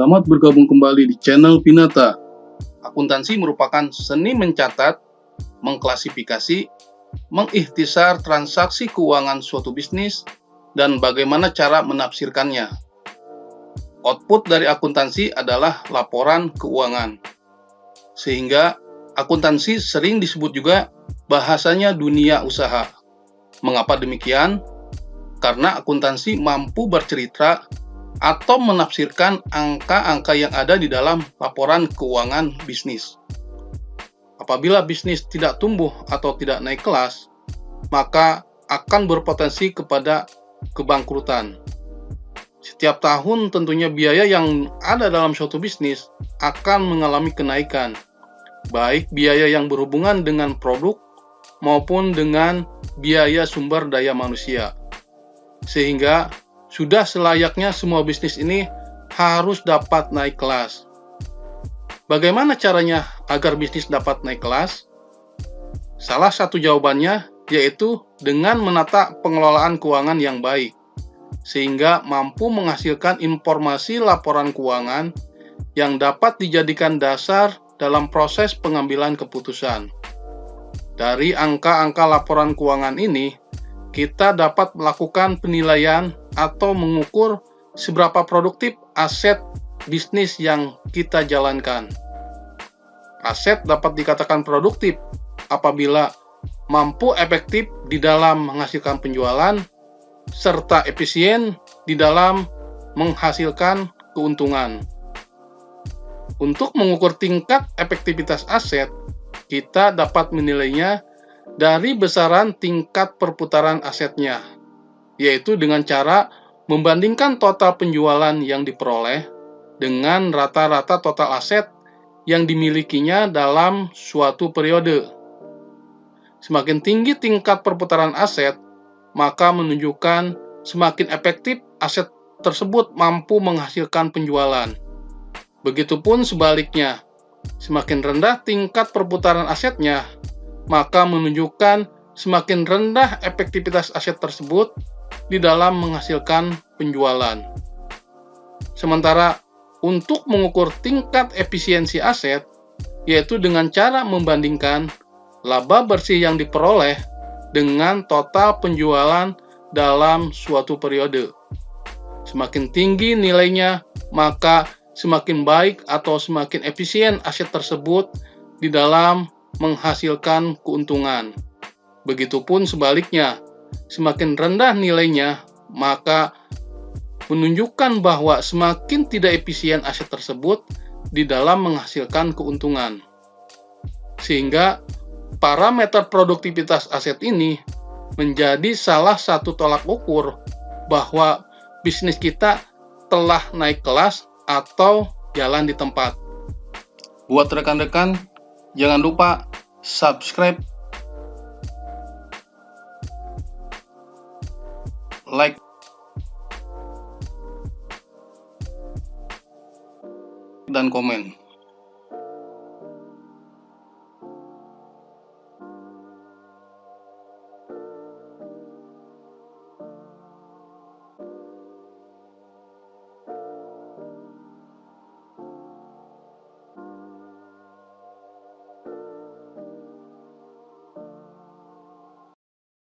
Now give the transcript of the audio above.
Selamat bergabung kembali di channel Pinata. Akuntansi merupakan seni mencatat, mengklasifikasi, mengikhtisar transaksi keuangan suatu bisnis, dan bagaimana cara menafsirkannya. Output dari akuntansi adalah laporan keuangan. Sehingga akuntansi sering disebut juga bahasanya dunia usaha. Mengapa demikian? Karena akuntansi mampu bercerita atau menafsirkan angka-angka yang ada di dalam laporan keuangan bisnis. Apabila bisnis tidak tumbuh atau tidak naik kelas, maka akan berpotensi kepada kebangkrutan. Setiap tahun tentunya biaya yang ada dalam suatu bisnis akan mengalami kenaikan, baik biaya yang berhubungan dengan produk maupun dengan biaya sumber daya manusia. Sehingga sudah selayaknya semua bisnis ini harus dapat naik kelas. Bagaimana caranya agar bisnis dapat naik kelas? Salah satu jawabannya yaitu dengan menata pengelolaan keuangan yang baik, sehingga mampu menghasilkan informasi laporan keuangan yang dapat dijadikan dasar dalam proses pengambilan keputusan. Dari angka-angka laporan keuangan ini, kita dapat melakukan penilaian atau mengukur seberapa produktif aset bisnis yang kita jalankan. Aset dapat dikatakan produktif apabila mampu efektif di dalam menghasilkan penjualan, serta efisien di dalam menghasilkan keuntungan. Untuk mengukur tingkat efektivitas aset, kita dapat menilainya dari besaran tingkat perputaran asetnya, yaitu dengan cara membandingkan total penjualan yang diperoleh dengan rata-rata total aset yang dimilikinya dalam suatu periode. Semakin tinggi tingkat perputaran aset, maka menunjukkan semakin efektif aset tersebut mampu menghasilkan penjualan. Begitupun sebaliknya, semakin rendah tingkat perputaran asetnya, maka menunjukkan semakin rendah efektivitas aset tersebut di dalam menghasilkan penjualan. Sementara untuk mengukur tingkat efisiensi aset, yaitu dengan cara membandingkan laba bersih yang diperoleh dengan total penjualan dalam suatu periode. Semakin tinggi nilainya, maka semakin baik atau semakin efisien aset tersebut di dalam menghasilkan keuntungan. Begitupun sebaliknya, semakin rendah nilainya, maka menunjukkan bahwa semakin tidak efisien aset tersebut di dalam menghasilkan keuntungan. Sehingga parameter produktivitas aset ini menjadi salah satu tolak ukur bahwa bisnis kita telah naik kelas atau jalan di tempat. Buat rekan-rekan, jangan lupa subscribe, like, dan komen.